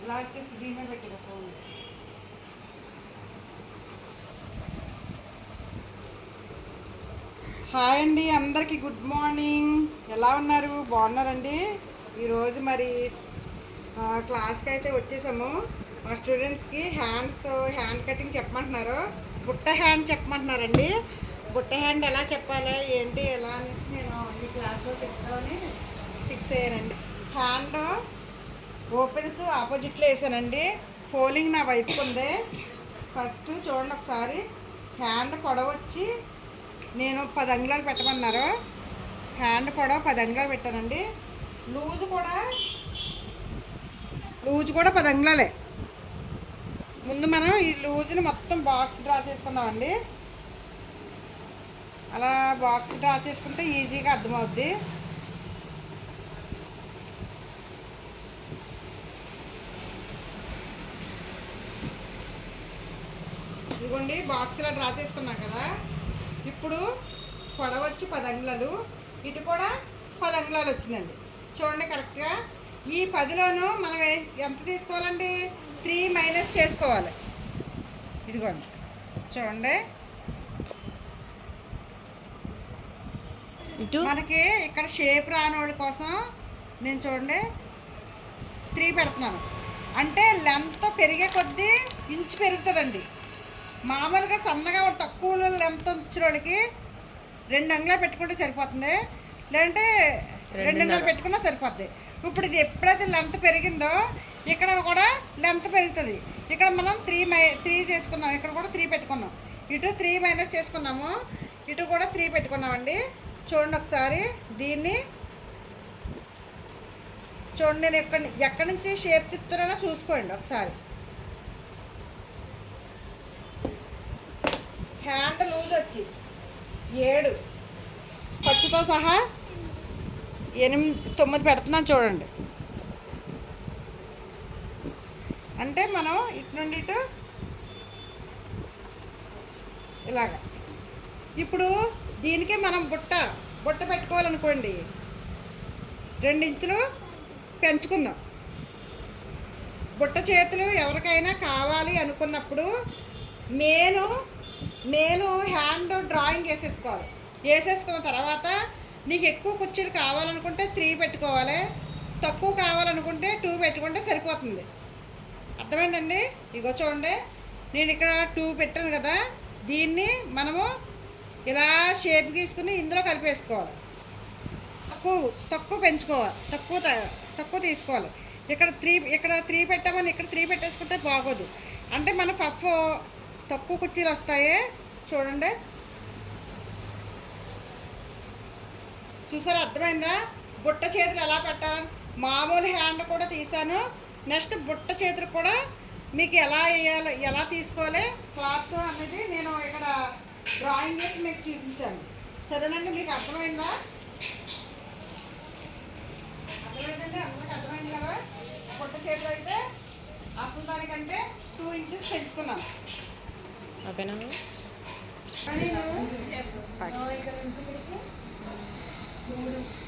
ఇలా వచ్చేసి దీని దగ్గర ఫోన్. హాయ్ అండి, అందరికీ గుడ్ మార్నింగ్. ఎలా ఉన్నారు? బాగున్నారండి? ఈరోజు మరి క్లాస్కి అయితే వచ్చేసాము. మా స్టూడెంట్స్కి హ్యాండ్ కటింగ్ చెప్పమంటున్నారు. బుట్ట హ్యాండ్ చెప్పమంటున్నారండి. బుట్ట హ్యాండ్ ఎలా చెప్పాలి ఏంటి ఎలా అనేసి నేను ఈ క్లాస్లో చెప్తామని ఫిక్స్ అయ్యానండి. హ్యాండ్ ఓపెన్స్ ఆపోజిట్లో వేసానండి. ఫోల్డింగ్ నా వైపు ఉంది. ఫస్ట్ చూడండి ఒకసారి. హ్యాండ్ పొడవు వచ్చి నేను 10 అంగుళాలు పెట్టమన్నారు. హ్యాండ్ పొడవు 10 అంగుళాలు పెట్టానండి. లూజు కూడా 10 అంగుళాలే. ముందు మనం ఈ లూజ్ని మొత్తం బాక్స్ డ్రా చేసుకుందామండి. అలా బాక్స్ డ్రా చేసుకుంటే ఈజీగా అర్థమవుద్ది. ఇదిగోండి, బాక్స్లో డ్రా చేసుకున్నాం కదా. ఇప్పుడు పొడవు వచ్చి 10 అంగుళాలు, ఇటు కూడా 10 అంగుళాలు వచ్చిందండి. చూడండి కరెక్ట్గా. ఈ 10లోనూ మనం ఎంత తీసుకోవాలండి? 3 మైనస్ చేసుకోవాలి. ఇదిగోండి చూడండి. మనకి ఇక్కడ షేప్ రానోడి కోసం నేను చూడండి 3 పెడుతున్నాను. అంటే లెంత్ పెరిగే కొద్దీ ఇంచు పెరుగుతుందండి. మామూలుగా సన్నగా తక్కువ లెంత్ వచ్చిన వాళ్ళకి 2 అంగుళాలు పెట్టుకుంటే సరిపోతుంది, లేదంటే 2.5 పెట్టుకున్నా సరిపోద్ది. ఇప్పుడు ఇది ఎప్పుడైతే లెంత్ పెరిగిందో ఇక్కడ కూడా లెంత్ పెరుగుతుంది. ఇక్కడ మనం 3 చేసుకున్నాం. ఇక్కడ కూడా 3 పెట్టుకున్నాం. ఇటు 3 మైనస్ చేసుకున్నాము, ఇటు కూడా 3 పెట్టుకున్నామండి. చూడండి ఒకసారి. దీన్ని చూడండి, నేను ఎక్కడి నుంచి షేప్ తిప్పుతున్నానో చూసుకోండి ఒకసారి. హ్యాండ్ లూజ్ వచ్చి 7, ఖర్చుతో సహా 8, 9 పెడుతున్నాను చూడండి. అంటే మనం ఇటు నుండి ఇటు ఇలాగా. ఇప్పుడు దీనికి మనం బుట్ట పెట్టుకోవాలనుకోండి, 2 ఇంచులు పెంచుకుందాం. బుట్ట చేతులు ఎవరికైనా కావాలి అనుకున్నప్పుడు నేను హ్యాండ్ డ్రాయింగ్ వేసేసుకున్న తర్వాత నీకు ఎక్కువ కుర్చీలు కావాలనుకుంటే 3 పెట్టుకోవాలి, తక్కువ కావాలనుకుంటే 2 పెట్టుకుంటే సరిపోతుంది. అర్థమైందండి? ఇగో చూడండి, నేను ఇక్కడ 2 పెట్టాను కదా. దీన్ని మనము ఇలా షేప్ గీసుకుని ఇందులో కలిపేసుకోవాలి. తక్కువ పెంచుకోవాలి, తక్కువ తీసుకోవాలి. ఇక్కడ 3 పెట్టామని ఇక్కడ 3 పెట్టేసుకుంటే బాగోదు. అంటే మన పప్పు తక్కువ కుర్చీలు వస్తాయి. చూడండి, చూసారా? అర్థమైందా? బుట్ట చేతులు ఎలా పెట్టాలి. మామూలు హ్యాండ్ కూడా తీసాను. నెక్స్ట్ బుట్ట చేతులు కూడా మీకు ఎలా వేయాలి, ఎలా తీసుకోవాలి క్లాత్ అనేది నేను ఇక్కడ డ్రాయింగ్ చేసి మీకు చూపించాను. సరేనండి? మీకు అర్థమైందా? అర్థమైందండి? అందరికి అర్థమైంది కదా. బుట్ట చేతులు అయితే అసలు దానికంటే 2 ఇంచెస్ పెంచుకున్నాను. నేను 3